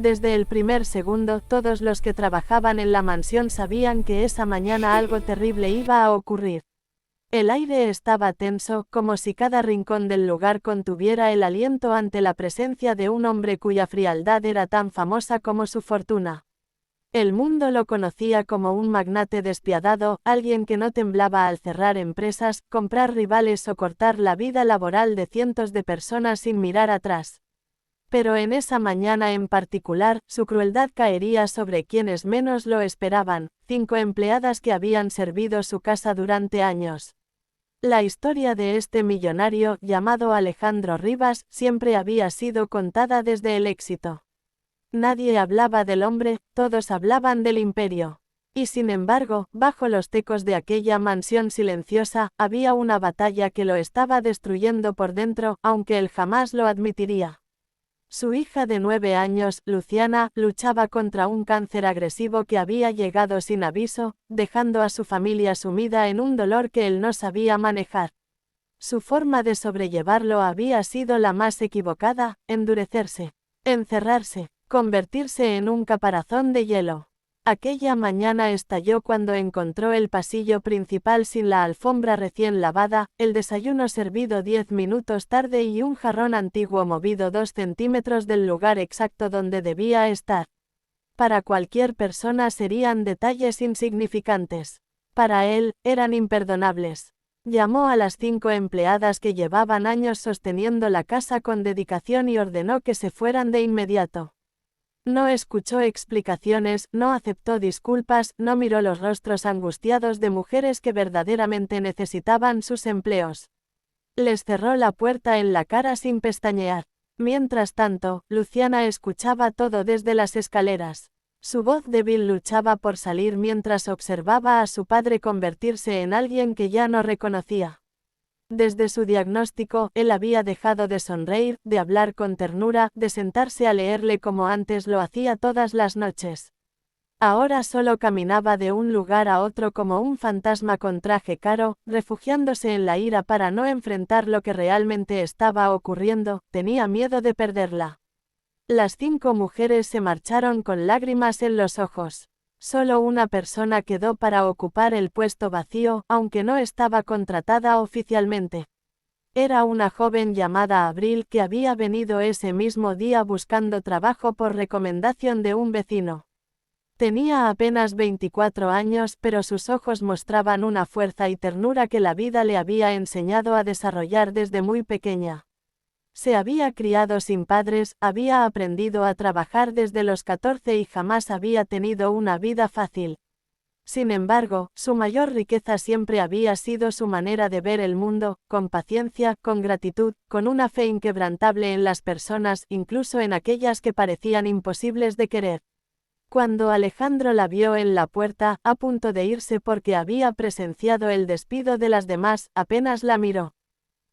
Desde el primer segundo, todos los que trabajaban en la mansión sabían que esa mañana algo terrible iba a ocurrir. El aire estaba tenso, como si cada rincón del lugar contuviera el aliento ante la presencia de un hombre cuya frialdad era tan famosa como su fortuna. El mundo lo conocía como un magnate despiadado, alguien que no temblaba al cerrar empresas, comprar rivales o cortar la vida laboral de cientos de personas sin mirar atrás. Pero en esa mañana en particular, su crueldad caería sobre quienes menos lo esperaban, 5 empleadas que habían servido su casa durante años. La historia de este millonario, llamado Alejandro Rivas, siempre había sido contada desde el éxito. Nadie hablaba del hombre, todos hablaban del imperio. Y sin embargo, bajo los tecos de aquella mansión silenciosa, había una batalla que lo estaba destruyendo por dentro, aunque él jamás lo admitiría. Su hija de 9 años, Luciana, luchaba contra un cáncer agresivo que había llegado sin aviso, dejando a su familia sumida en un dolor que él no sabía manejar. Su forma de sobrellevarlo había sido la más equivocada: endurecerse, encerrarse, convertirse en un caparazón de hielo. Aquella mañana estalló cuando encontró el pasillo principal sin la alfombra recién lavada, el desayuno servido 10 minutos tarde y un jarrón antiguo movido 2 centímetros del lugar exacto donde debía estar. Para cualquier persona serían detalles insignificantes. Para él, eran imperdonables. Llamó a las 5 empleadas que llevaban años sosteniendo la casa con dedicación y ordenó que se fueran de inmediato. No escuchó explicaciones, no aceptó disculpas, no miró los rostros angustiados de mujeres que verdaderamente necesitaban sus empleos. Les cerró la puerta en la cara sin pestañear. Mientras tanto, Luciana escuchaba todo desde las escaleras. Su voz débil luchaba por salir mientras observaba a su padre convertirse en alguien que ya no reconocía. Desde su diagnóstico, él había dejado de sonreír, de hablar con ternura, de sentarse a leerle como antes lo hacía todas las noches. Ahora solo caminaba de un lugar a otro como un fantasma con traje caro, refugiándose en la ira para no enfrentar lo que realmente estaba ocurriendo. Tenía miedo de perderla. Las 5 mujeres se marcharon con lágrimas en los ojos. Solo una persona quedó para ocupar el puesto vacío, aunque no estaba contratada oficialmente. Era una joven llamada Abril que había venido ese mismo día buscando trabajo por recomendación de un vecino. Tenía apenas 24 años, pero sus ojos mostraban una fuerza y ternura que la vida le había enseñado a desarrollar desde muy pequeña. Se había criado sin padres, había aprendido a trabajar desde los 14 y jamás había tenido una vida fácil. Sin embargo, su mayor riqueza siempre había sido su manera de ver el mundo, con paciencia, con gratitud, con una fe inquebrantable en las personas, incluso en aquellas que parecían imposibles de querer. Cuando Alejandro la vio en la puerta, a punto de irse porque había presenciado el despido de las demás, apenas la miró.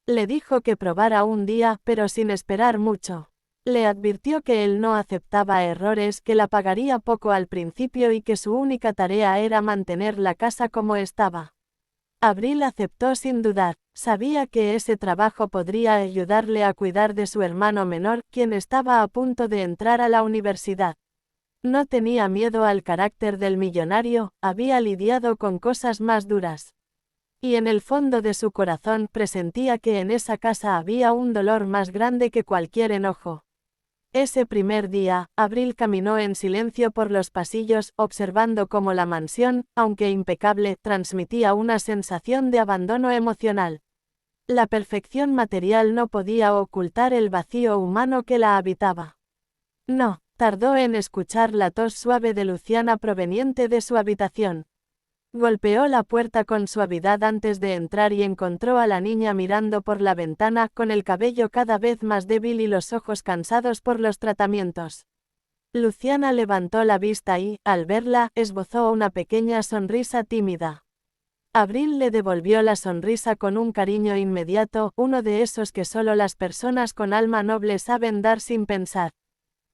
Le dijo que probara un día, pero sin esperar mucho. Le advirtió que él no aceptaba errores, que la pagaría poco al principio y que su única tarea era mantener la casa como estaba. Abril aceptó sin dudar. Sabía que ese trabajo podría ayudarle a cuidar de su hermano menor, quien estaba a punto de entrar a la universidad. No tenía miedo al carácter del millonario, había lidiado con cosas más duras. Y en el fondo de su corazón presentía que en esa casa había un dolor más grande que cualquier enojo. Ese primer día, Abril caminó en silencio por los pasillos, observando cómo la mansión, aunque impecable, transmitía una sensación de abandono emocional. La perfección material no podía ocultar el vacío humano que la habitaba. No, tardó en escuchar la tos suave de Luciana proveniente de su habitación. Golpeó la puerta con suavidad antes de entrar y encontró a la niña mirando por la ventana, con el cabello cada vez más débil y los ojos cansados por los tratamientos. Luciana levantó la vista y, al verla, esbozó una pequeña sonrisa tímida. Abril le devolvió la sonrisa con un cariño inmediato, uno de esos que solo las personas con alma noble saben dar sin pensar.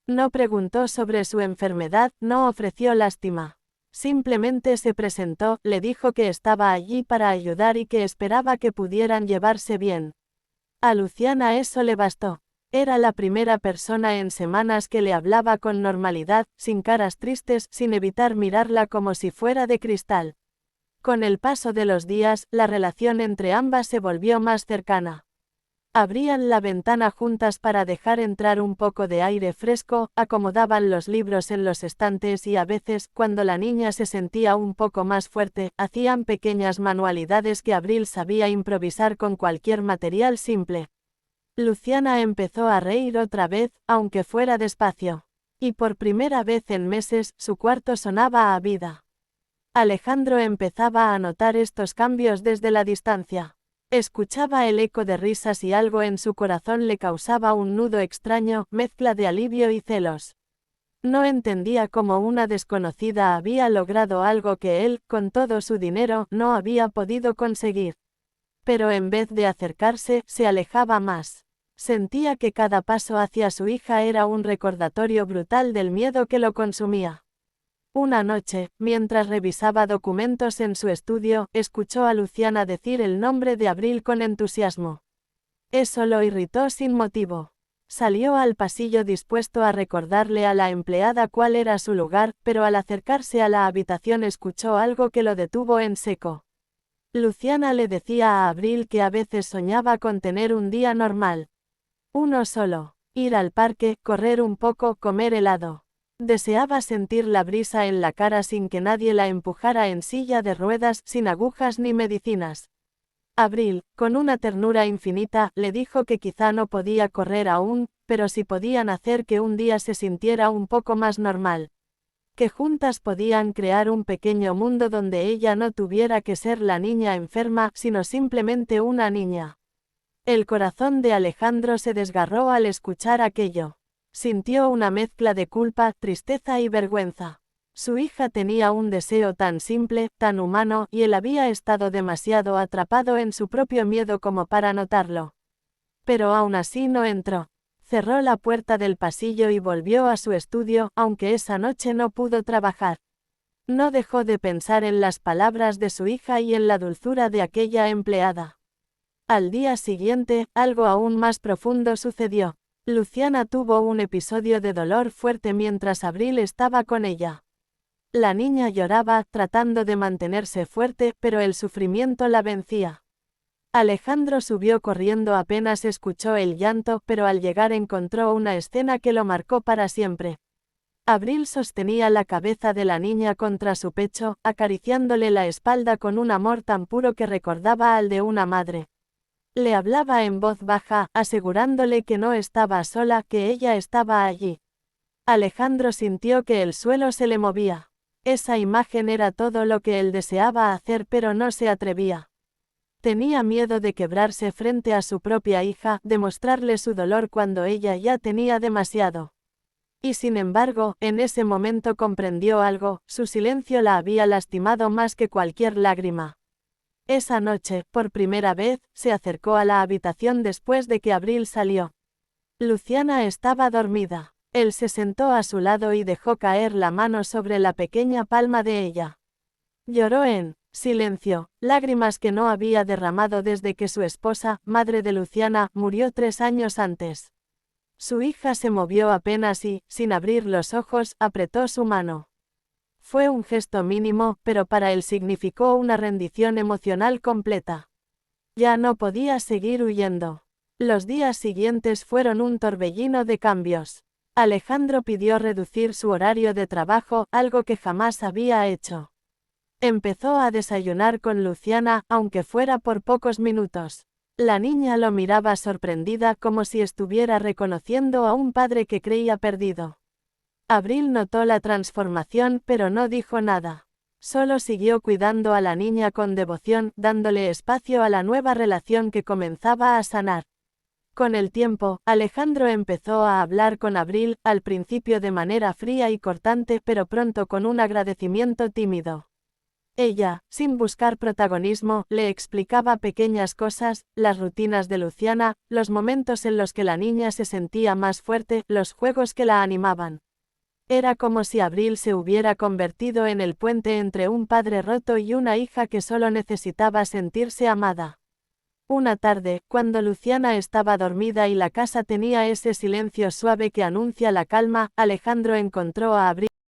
No preguntó sobre su enfermedad, no ofreció lástima. Simplemente se presentó, le dijo que estaba allí para ayudar y que esperaba que pudieran llevarse bien. A Luciana eso le bastó. Era la primera persona en semanas que le hablaba con normalidad, sin caras tristes, sin evitar mirarla como si fuera de cristal. Con el paso de los días, la relación entre ambas se volvió más cercana. Abrían la ventana juntas para dejar entrar un poco de aire fresco, acomodaban los libros en los estantes y a veces, cuando la niña se sentía un poco más fuerte, hacían pequeñas manualidades que Abril sabía improvisar con cualquier material simple. Luciana empezó a reír otra vez, aunque fuera despacio. Y por primera vez en meses, su cuarto sonaba a vida. Alejandro empezaba a notar estos cambios desde la distancia. Escuchaba el eco de risas y algo en su corazón le causaba un nudo extraño, mezcla de alivio y celos. No entendía cómo una desconocida había logrado algo que él, con todo su dinero, no había podido conseguir. Pero en vez de acercarse, se alejaba más. Sentía que cada paso hacia su hija era un recordatorio brutal del miedo que lo consumía. Una noche, mientras revisaba documentos en su estudio, escuchó a Luciana decir el nombre de Abril con entusiasmo. Eso lo irritó sin motivo. Salió al pasillo dispuesto a recordarle a la empleada cuál era su lugar, pero al acercarse a la habitación escuchó algo que lo detuvo en seco. Luciana le decía a Abril que a veces soñaba con tener un día normal. Uno solo. Ir al parque, correr un poco, comer helado. Deseaba sentir la brisa en la cara sin que nadie la empujara en silla de ruedas, sin agujas ni medicinas. Abril, con una ternura infinita, le dijo que quizá no podía correr aún, pero sí podían hacer que un día se sintiera un poco más normal. Que juntas podían crear un pequeño mundo donde ella no tuviera que ser la niña enferma, sino simplemente una niña. El corazón de Alejandro se desgarró al escuchar aquello. Sintió una mezcla de culpa, tristeza y vergüenza. Su hija tenía un deseo tan simple, tan humano, y él había estado demasiado atrapado en su propio miedo como para notarlo. Pero aún así no entró. Cerró la puerta del pasillo y volvió a su estudio, aunque esa noche no pudo trabajar. No dejó de pensar en las palabras de su hija y en la dulzura de aquella empleada. Al día siguiente, algo aún más profundo sucedió. Luciana tuvo un episodio de dolor fuerte mientras Abril estaba con ella. La niña lloraba, tratando de mantenerse fuerte, pero el sufrimiento la vencía. Alejandro subió corriendo apenas escuchó el llanto, pero al llegar encontró una escena que lo marcó para siempre. Abril sostenía la cabeza de la niña contra su pecho, acariciándole la espalda con un amor tan puro que recordaba al de una madre. Le hablaba en voz baja, asegurándole que no estaba sola, que ella estaba allí. Alejandro sintió que el suelo se le movía. Esa imagen era todo lo que él deseaba hacer pero no se atrevía. Tenía miedo de quebrarse frente a su propia hija, de mostrarle su dolor cuando ella ya tenía demasiado. Y sin embargo, en ese momento comprendió algo, su silencio la había lastimado más que cualquier lágrima. Esa noche, por primera vez, se acercó a la habitación después de que Abril salió. Luciana estaba dormida. Él se sentó a su lado y dejó caer la mano sobre la pequeña palma de ella. Lloró en silencio, lágrimas que no había derramado desde que su esposa, madre de Luciana, murió 3 años antes. Su hija se movió apenas y, sin abrir los ojos, apretó su mano. Fue un gesto mínimo, pero para él significó una rendición emocional completa. Ya no podía seguir huyendo. Los días siguientes fueron un torbellino de cambios. Alejandro pidió reducir su horario de trabajo, algo que jamás había hecho. Empezó a desayunar con Luciana, aunque fuera por pocos minutos. La niña lo miraba sorprendida como si estuviera reconociendo a un padre que creía perdido. Abril notó la transformación pero no dijo nada. Solo siguió cuidando a la niña con devoción, dándole espacio a la nueva relación que comenzaba a sanar. Con el tiempo, Alejandro empezó a hablar con Abril, al principio de manera fría y cortante pero pronto con un agradecimiento tímido. Ella, sin buscar protagonismo, le explicaba pequeñas cosas, las rutinas de Luciana, los momentos en los que la niña se sentía más fuerte, los juegos que la animaban. Era como si Abril se hubiera convertido en el puente entre un padre roto y una hija que solo necesitaba sentirse amada. Una tarde, cuando Luciana estaba dormida y la casa tenía ese silencio suave que anuncia la calma, Alejandro encontró a Abril